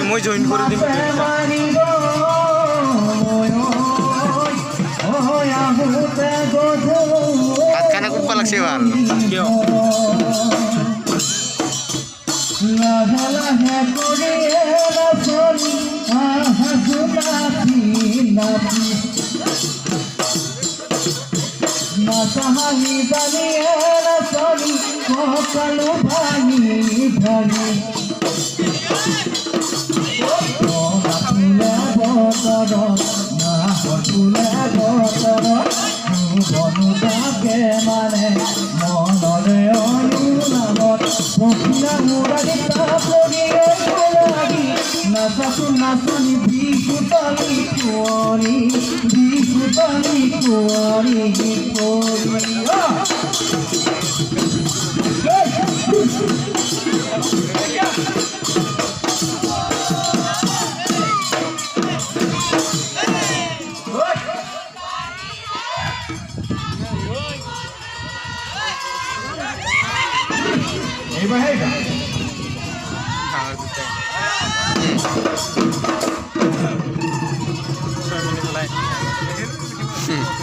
মই জয়েন কৰি দিম ভাত খানা কৰিব লাগছে ভাল কিয় লাহে লাহে কৰিয়ে নাচনি আহাজু নাচি নাচি নাচাহানি জানিয়ে নাচনি কঁকালো ভাঙি ভাঙি নাচুলে বতৰত নাচুলে বতৰত বনো তাকে মানে মনৰে অনুনামত পখিলা মুৰাৰী তাপৰিয়ে লাগি নাচাচো নাচনি বিহুতলি কুঁৱৰী বিহুতলি কুঁৱৰী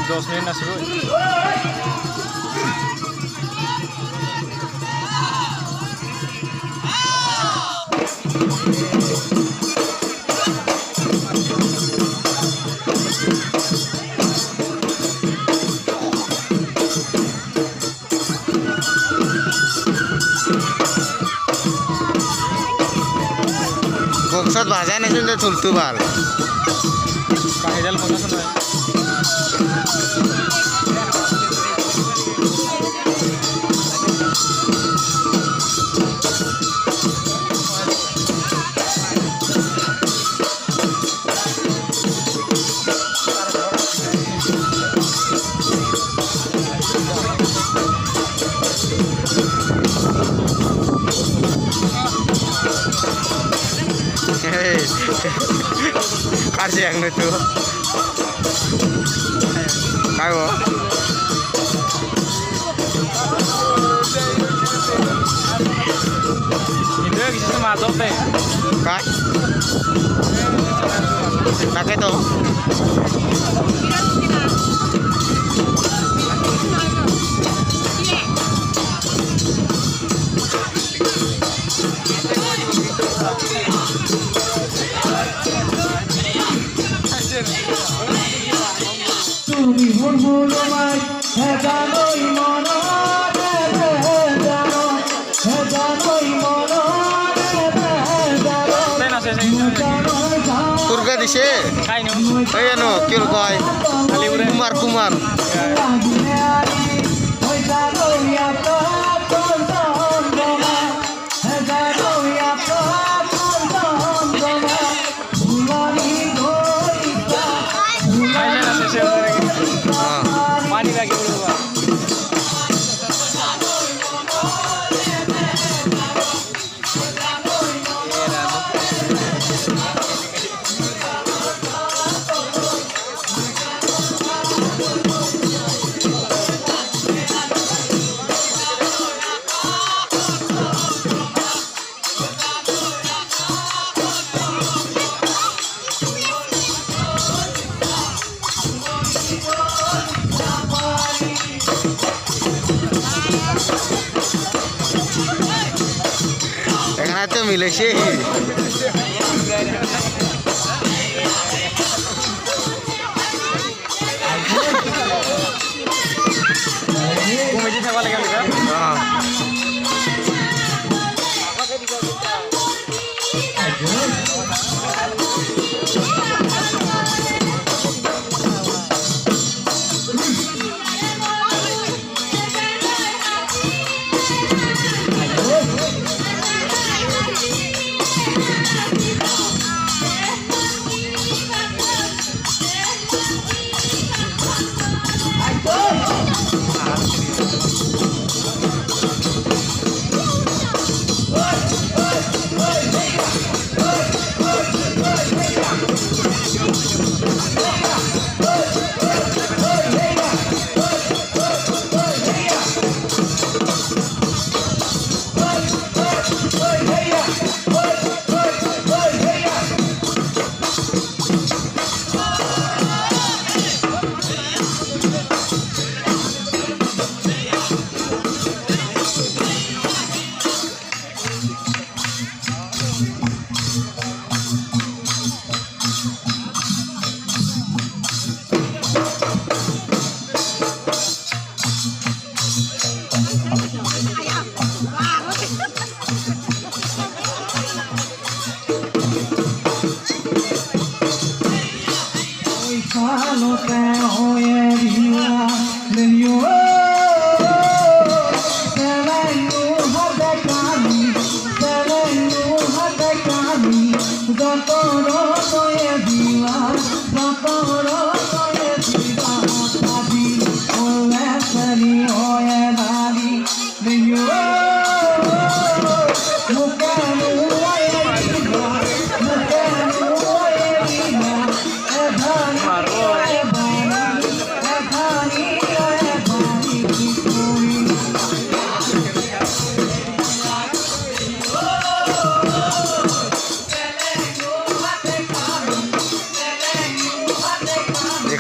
Dos menit nacido. Boxat bahasa ini sudah tultu bal. Kahidal mana sana? Kasih yang itu. Kayo. Itu kisah sama tope. Kak. Pakai tuh. তুমি হুলহুলমাই জানোই মন জানো জানোই মন Surga di sini. Ayo no, kil koi. Kumar kumar. Mani lagi berdua. Itu milih sih. Kumiji siapa lagi kan? no te oye viva de yo se ven lujas de cami yo todo soy viva yo todo soy viva Tadi oye sani oye dadi de yo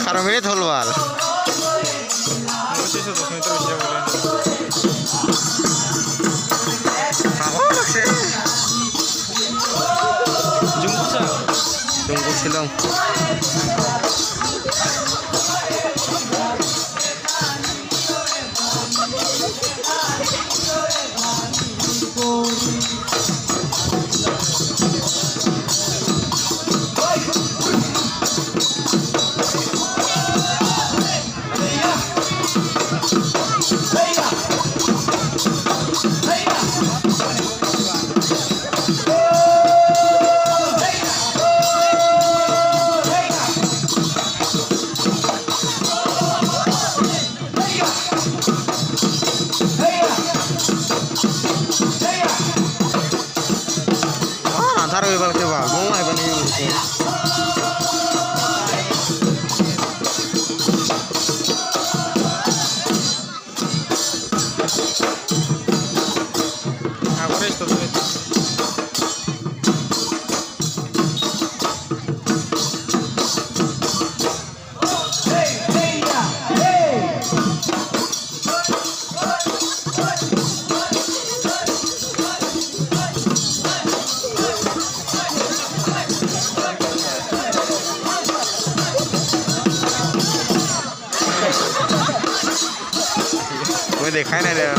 खारो minute हल बाल jungkuk taruh bal ke bal mau ai bani agora estou कोई देखा ही नहीं रहा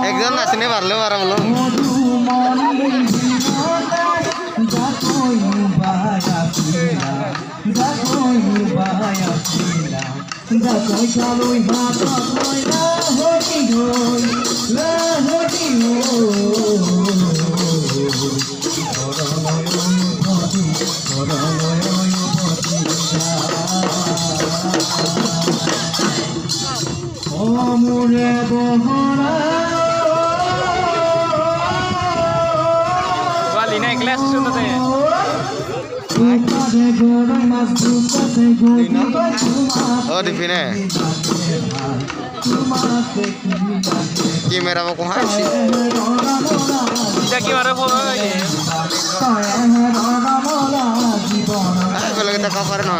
एक जन नाचने वाले वाला बोलो Lina kelas sudah teh. Oh di sini. Kamera mau kuhar sih. Tidak kamera foto lagi. Kalau kita cover no.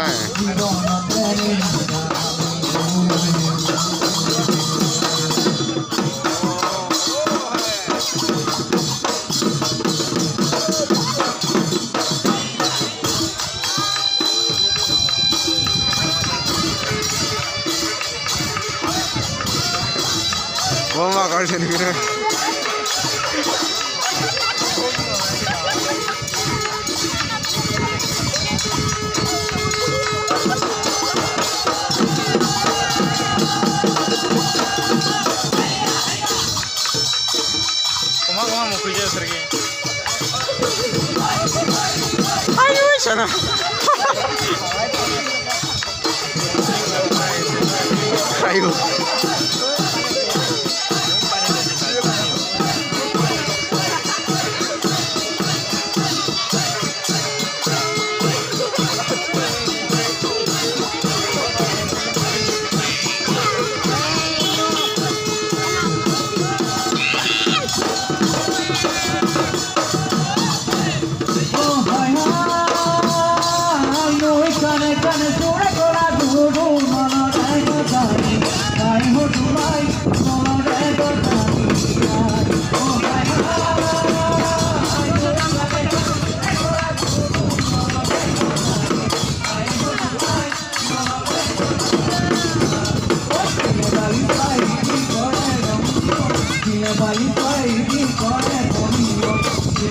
Mama kau sendiri. Koma mau kerja sergi. Ayo sana. Ayo. Kane kane sure kora duru mana dai ho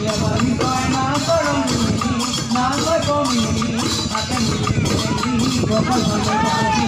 ya bari koi na koroni na koi komi ate mili gopal bhale baji